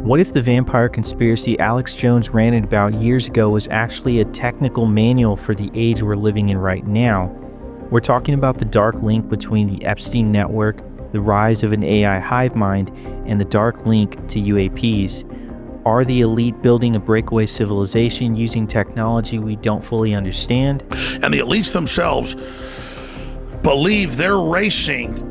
What if the vampire conspiracy Alex Jones ranted about years ago was actually a technical manual for the age we're living in right now? We're talking about the dark link between the Epstein network, the rise of an AI hive mind, and the dark link to UAPs. Are the elite building a breakaway civilization using technology we don't fully understand? And the elites themselves believe they're racing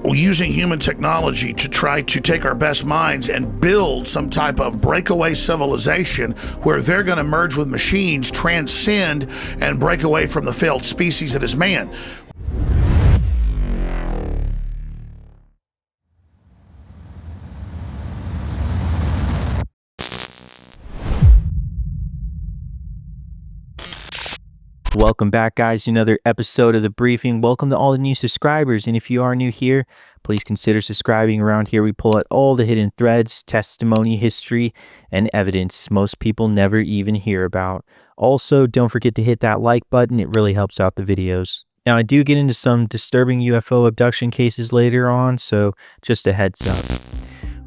using human technology to try to take our best minds and build some type of breakaway civilization where they're going to merge with machines, transcend, and break away from the failed species that is man. Welcome back, guys, to another episode of The Briefing. Welcome to all the new subscribers, and if you are new here, please consider subscribing. Around here, we pull out all the hidden threads, testimony, history, and evidence most people never even hear about. Also, don't forget to hit that like button. It really helps out the videos. Now, I do get into some disturbing UFO abduction cases later on, so just a heads up.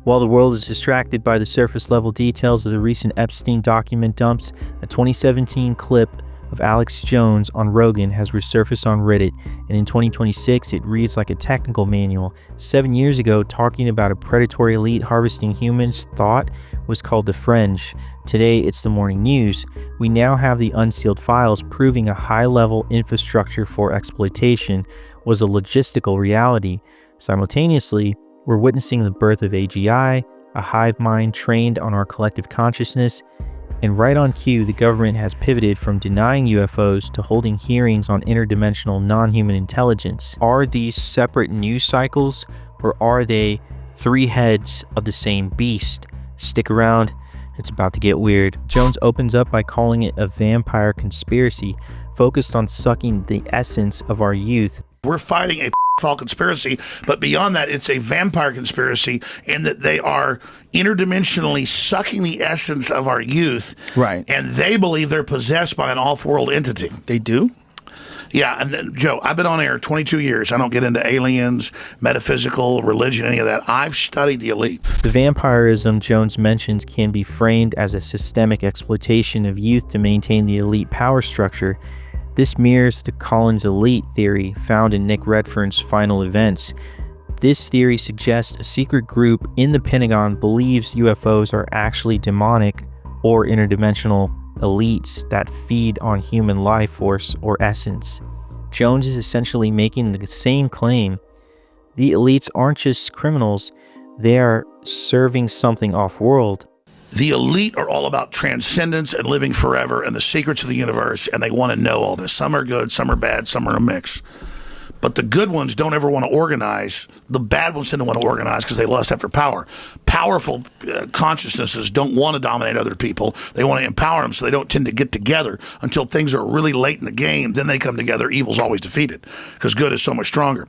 While the world is distracted by the surface-level details of the recent Epstein document dumps, a 2017 clip of Alex Jones on Rogan has resurfaced on Reddit, and in 2026 it reads like a technical manual. 7 years ago, talking about a predatory elite harvesting humans thought was called the Fringe. Today it's the morning news. We now have the unsealed files proving a high-level infrastructure for exploitation was a logistical reality. Simultaneously, we're witnessing the birth of AGI, a hive mind trained on our collective consciousness. And right on cue, the government has pivoted from denying UFOs to holding hearings on interdimensional non-human intelligence. Are these separate news cycles, or are they three heads of the same beast? Stick around, it's about to get weird. Jones opens up by calling it a vampire conspiracy, focused on sucking the essence of our youth. We're fighting a fall conspiracy, but beyond that, it's a vampire conspiracy in that they are interdimensionally sucking the essence of our youth. Right. And they believe they're possessed by an off-world entity. They do? Yeah, and Joe, I've been on air 22 years. I don't get into aliens, metaphysical, religion, any of that. I've studied the elite. The vampirism Jones mentions can be framed as a systemic exploitation of youth to maintain the elite power structure. This mirrors the Collins elite theory found in Nick Redfern's Final Events. This theory suggests a secret group in the Pentagon believes UFOs are actually demonic or interdimensional elites that feed on human life force or essence. Jones is essentially making the same claim. The elites aren't just criminals, they are serving something off-world. The elite are all about transcendence and living forever and the secrets of the universe, and they want to know all this. Some are good, some are bad, some are a mix. But the good ones don't ever want to organize. The bad ones tend to want to organize because they lust after power. Powerful consciousnesses don't want to dominate other people. They want to empower them, so they don't tend to get together until things are really late in the game. Then they come together. Evil's always defeated because good is so much stronger.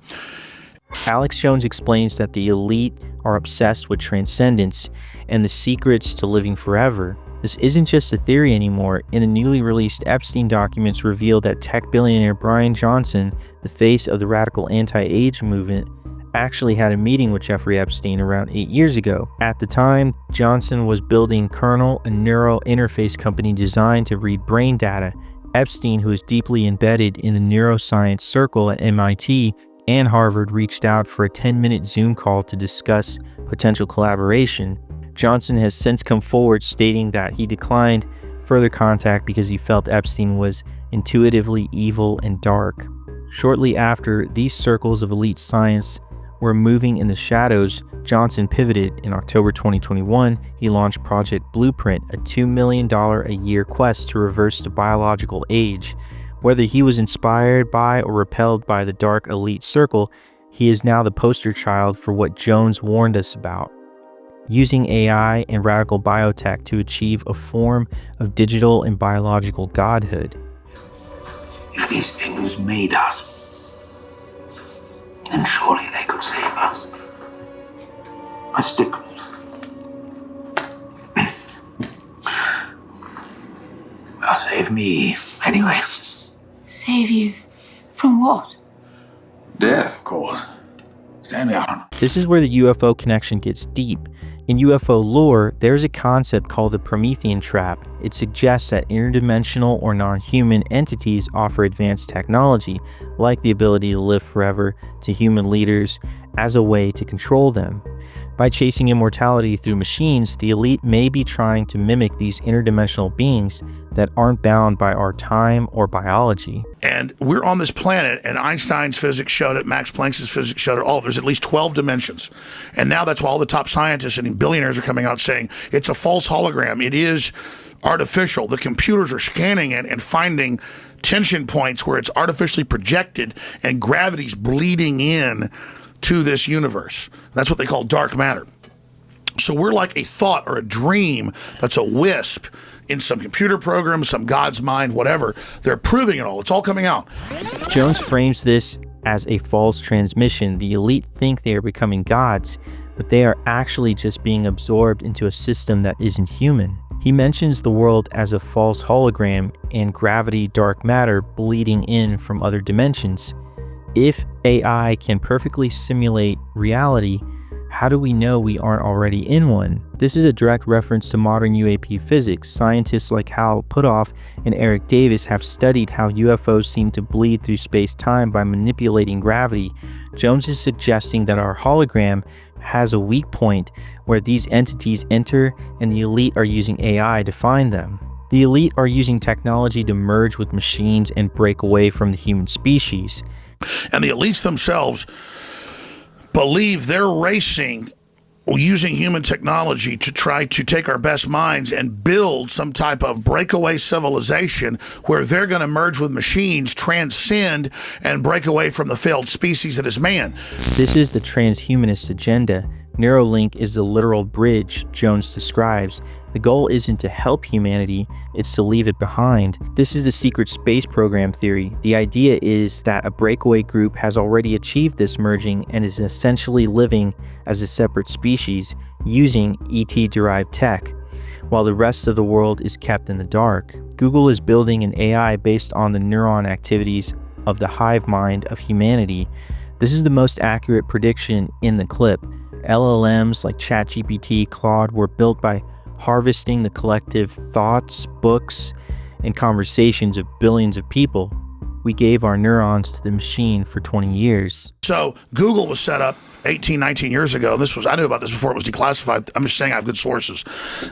Alex Jones explains that the elite are obsessed with transcendence and the secrets to living forever. This isn't just a theory anymore. In the newly released Epstein documents revealed that tech billionaire Brian Johnson, the face of the radical anti-age movement, actually had a meeting with Jeffrey Epstein around 8 years ago. At the time, Johnson was building Kernel, a neural interface company designed to read brain data. Epstein, who is deeply embedded in the neuroscience circle at MIT and Harvard, reached out for a 10-minute Zoom call to discuss potential collaboration. Johnson has since come forward stating that he declined further contact because he felt Epstein was intuitively evil and dark. Shortly after these circles of elite science were moving in the shadows, Johnson pivoted. In October 2021, he launched Project Blueprint, a $2 million a year quest to reverse the biological age. Whether he was inspired by or repelled by the dark elite circle, he is now the poster child for what Jones warned us about: using AI and radical biotech to achieve a form of digital and biological godhood. If these things made us, then surely they could save us. I stick with it. Well, save me, anyway. Save you from what? Death, of course. Stand me out. This is where the UFO connection gets deep. In UFO lore, there's a concept called the Promethean Trap. It suggests that interdimensional or non-human entities offer advanced technology, like the ability to live forever, to human leaders as a way to control them. By chasing immortality through machines, the elite may be trying to mimic these interdimensional beings that aren't bound by our time or biology. And we're on this planet, and Einstein's physics showed it, Max Planck's physics showed it, there's at least 12 dimensions. And now that's why all the top scientists and billionaires are coming out saying it's a false hologram. It is artificial. The computers are scanning it and finding tension points where it's artificially projected and gravity's bleeding in to this universe. That's what they call dark matter. So we're like a thought or a dream that's a wisp in some computer program, some God's mind, whatever. They're proving it all. It's all coming out. Jones frames this as a false transmission. The elite think they are becoming gods, but they are actually just being absorbed into a system that isn't human. He mentions the world as a false hologram and gravity, dark matter bleeding in from other dimensions. If AI can perfectly simulate reality, how do we know we aren't already in one? This is a direct reference to modern UAP physics. Scientists like Hal Puthoff and Eric Davis have studied how UFOs seem to bleed through space-time by manipulating gravity. Jones is suggesting that our hologram has a weak point where these entities enter and the elite are using AI to find them. The elite are using technology to merge with machines and break away from the human species. And the elites themselves believe they're racing using human technology to try to take our best minds and build some type of breakaway civilization where they're going to merge with machines, transcend, and break away from the failed species that is man. This is the transhumanist agenda. Neuralink is the literal bridge Jones describes. The goal isn't to help humanity, it's to leave it behind. This is the secret space program theory. The idea is that a breakaway group has already achieved this merging and is essentially living as a separate species using ET-derived tech, while the rest of the world is kept in the dark. Google is building an AI based on the neuron activities of the hive mind of humanity. This is the most accurate prediction in the clip. LLMs like ChatGPT, Claude were built by harvesting the collective thoughts, books, and conversations of billions of people. We gave our neurons to the machine for 20 years. So Google was set up 18, 19 years ago. I knew about this before it was declassified. I'm just saying I have good sources.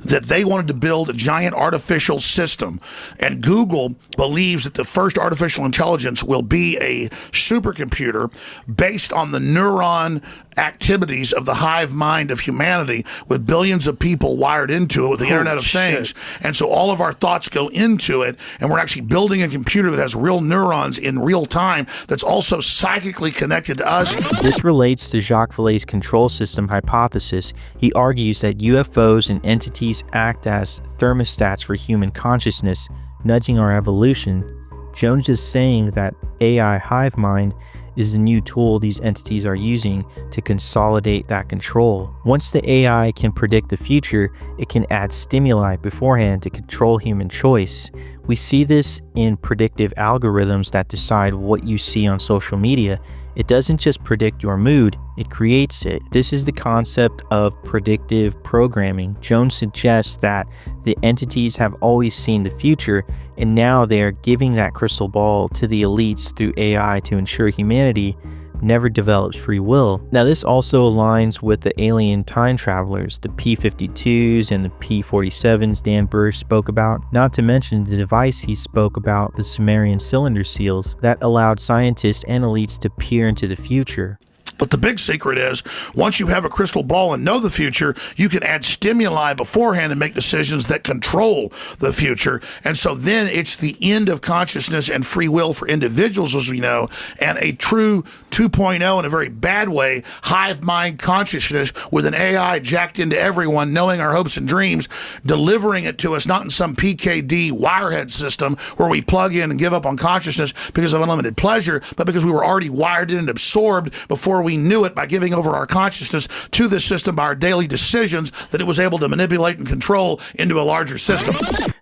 That they wanted to build a giant artificial system. And Google believes that the first artificial intelligence will be a supercomputer based on the neuron activities of the hive mind of humanity, with billions of people wired into it with the Internet of Things. And so all of our thoughts go into it, and we're actually building a computer that has real neurons in real time that's also psychically connected to us. This relates to Jacques Vallée's control system hypothesis. He argues that UFOs and entities act as thermostats for human consciousness, nudging our evolution. Jones is saying that AI hive mind is the new tool these entities are using to consolidate that control. Once the AI can predict the future, it can add stimuli beforehand to control human choice. We see this in predictive algorithms that decide what you see on social media. It doesn't just predict your mood, it creates it. This is the concept of predictive programming. Jones suggests that the entities have always seen the future, and now they are giving that crystal ball to the elites through AI to ensure humanity never develops free will. Now, this also aligns with the alien time travelers, the P-52s and the P-47s Dan Burr spoke about, not to mention the device he spoke about, the Sumerian cylinder seals, that allowed scientists and elites to peer into the future. But the big secret is, once you have a crystal ball and know the future, you can add stimuli beforehand and make decisions that control the future. And so then it's the end of consciousness and free will for individuals, as we know, and a true 2.0 in a very bad way, hive mind consciousness with an AI jacked into everyone, knowing our hopes and dreams, delivering it to us, not in some PKD wirehead system where we plug in and give up on consciousness because of unlimited pleasure, but because we were already wired in and absorbed before we knew it, by giving over our consciousness to this system by our daily decisions that it was able to manipulate and control into a larger system.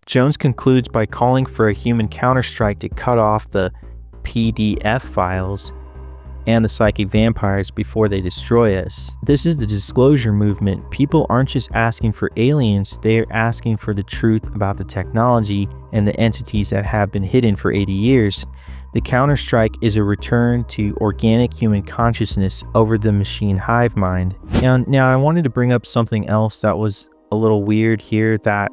Jones concludes by calling for a human counterstrike to cut off the PDF files and the psychic vampires before they destroy us. This is the disclosure movement. People aren't just asking for aliens, they're asking for the truth about the technology and the entities that have been hidden for 80 years. The counterstrike is a return to organic human consciousness over the machine hive mind. Now I wanted to bring up something else that was a little weird here, that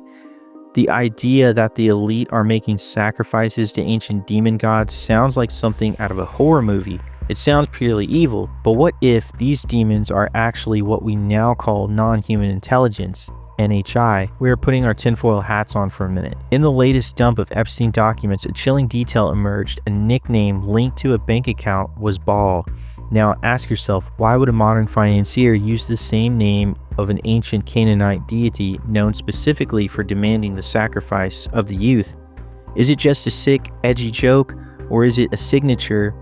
the idea that the elite are making sacrifices to ancient demon gods sounds like something out of a horror movie. It sounds purely evil, but what if these demons are actually what we now call non-human intelligence, NHI? We are putting our tinfoil hats on for a minute. In the latest dump of Epstein documents, a chilling detail emerged. A nickname linked to a bank account was Baal. Now ask yourself, why would a modern financier use the same name of an ancient Canaanite deity known specifically for demanding the sacrifice of the youth? Is it just a sick, edgy joke, or is it a signature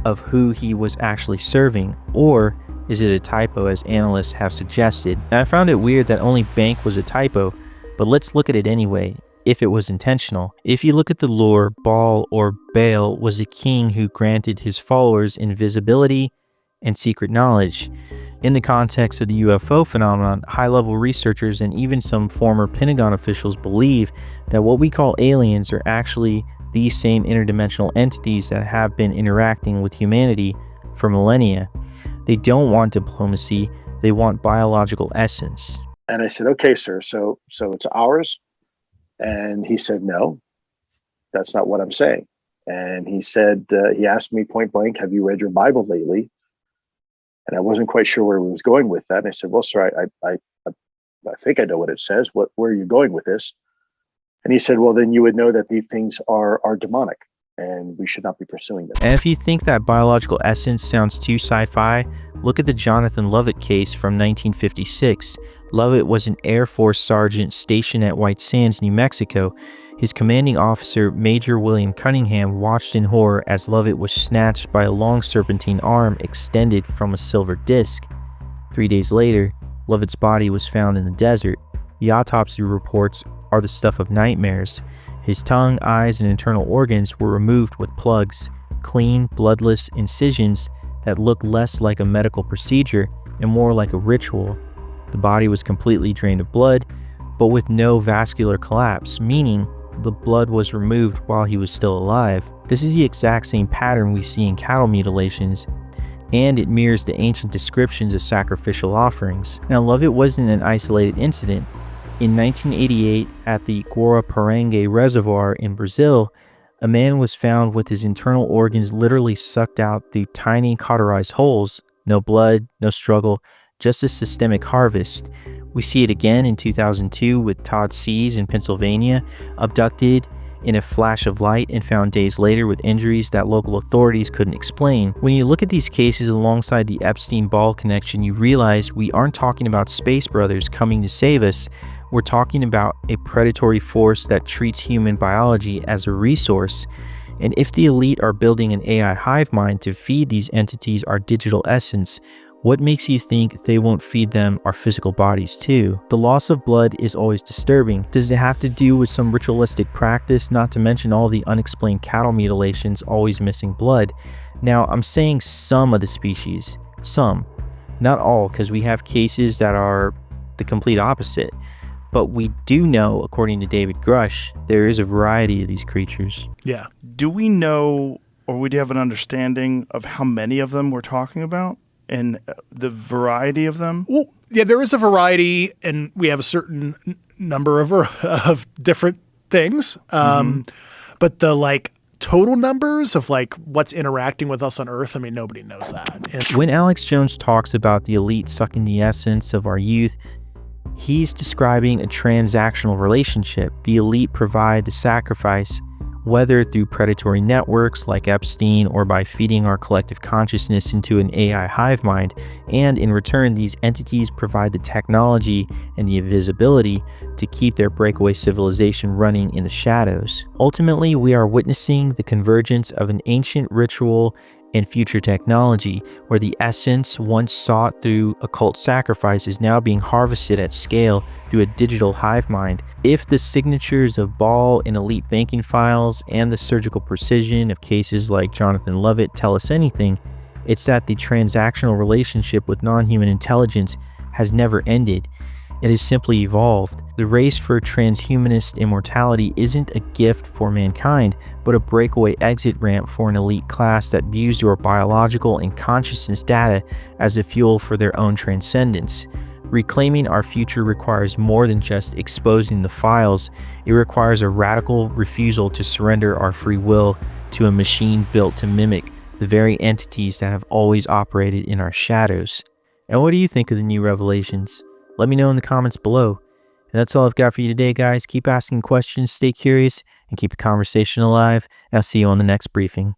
of who he was actually serving? Or is it a typo, as analysts have suggested? And I found it weird that only bank was a typo, but let's look at it anyway, if it was intentional. If you look at the lore, Baal or Baal was a king who granted his followers invisibility and secret knowledge. In the context of the UFO phenomenon, high-level researchers and even some former Pentagon officials believe that what we call aliens are actually these same interdimensional entities that have been interacting with humanity for millennia. They don't want diplomacy, they want biological essence. And I said, okay, sir, so it's ours? And he said, no, that's not what I'm saying. And he said, he asked me point blank, have you read your Bible lately? And I wasn't quite sure where he was going with that. And I said, well, sir, I think I know what it says. Where are you going with this? And he said, well, then you would know that these things are demonic and we should not be pursuing them. And if you think that biological essence sounds too sci-fi, look at the Jonathan Lovett case from 1956. Lovett was an Air Force sergeant stationed at White Sands, New Mexico. His commanding officer, Major William Cunningham, watched in horror as Lovett was snatched by a long serpentine arm extended from a silver disc. 3 days later, Lovett's body was found in the desert. The autopsy reports are the stuff of nightmares. His tongue, eyes, and internal organs were removed with plugs, clean, bloodless incisions that looked less like a medical procedure and more like a ritual. The body was completely drained of blood, but with no vascular collapse, meaning the blood was removed while he was still alive. This is the exact same pattern we see in cattle mutilations, and it mirrors the ancient descriptions of sacrificial offerings. Now, Lovett wasn't an isolated incident. In 1988, at the Guaraparangue Reservoir in Brazil, a man was found with his internal organs literally sucked out through tiny cauterized holes. No blood, no struggle, just a systemic harvest. We see it again in 2002 with Todd Sees in Pennsylvania, abducted in a flash of light and found days later with injuries that local authorities couldn't explain. When you look at these cases alongside the Epstein-Baal connection, you realize we aren't talking about space brothers coming to save us. We're talking about a predatory force that treats human biology as a resource. And if the elite are building an AI hive mind to feed these entities our digital essence, what makes you think they won't feed them our physical bodies too? The loss of blood is always disturbing. Does it have to do with some ritualistic practice, not to mention all the unexplained cattle mutilations always missing blood? Now, I'm saying some of the species. Some. Not all, because we have cases that are the complete opposite. But we do know, according to David Grush, there is a variety of these creatures. Yeah. Do we know, or would you have an understanding of how many of them we're talking about? And the variety of them? Well, yeah, there is a variety, and we have a certain number of different things. But the total numbers of what's interacting with us on Earth, I mean, nobody knows that. And when Alex Jones talks about the elite sucking the essence of our youth, he's describing a transactional relationship. The elite provide the sacrifice, whether through predatory networks like Epstein or by feeding our collective consciousness into an AI hive mind, and in return these entities provide the technology and the invisibility to keep their breakaway civilization running in the shadows. Ultimately, we are witnessing the convergence of an ancient ritual and future technology, where the essence once sought through occult sacrifice is now being harvested at scale through a digital hive mind. If the signatures of Baal in elite banking files and the surgical precision of cases like Jonathan Lovett tell us anything, It's that the transactional relationship with non-human intelligence has never ended. It has simply evolved. The race for transhumanist immortality isn't a gift for mankind, but a breakaway exit ramp for an elite class that views your biological and consciousness data as a fuel for their own transcendence. Reclaiming our future requires more than just exposing the files. It requires a radical refusal to surrender our free will to a machine built to mimic the very entities that have always operated in our shadows. And what do you think of the new revelations? Let me know in the comments below. And that's all I've got for you today, guys. Keep asking questions, stay curious, and keep the conversation alive. And I'll see you on the next briefing.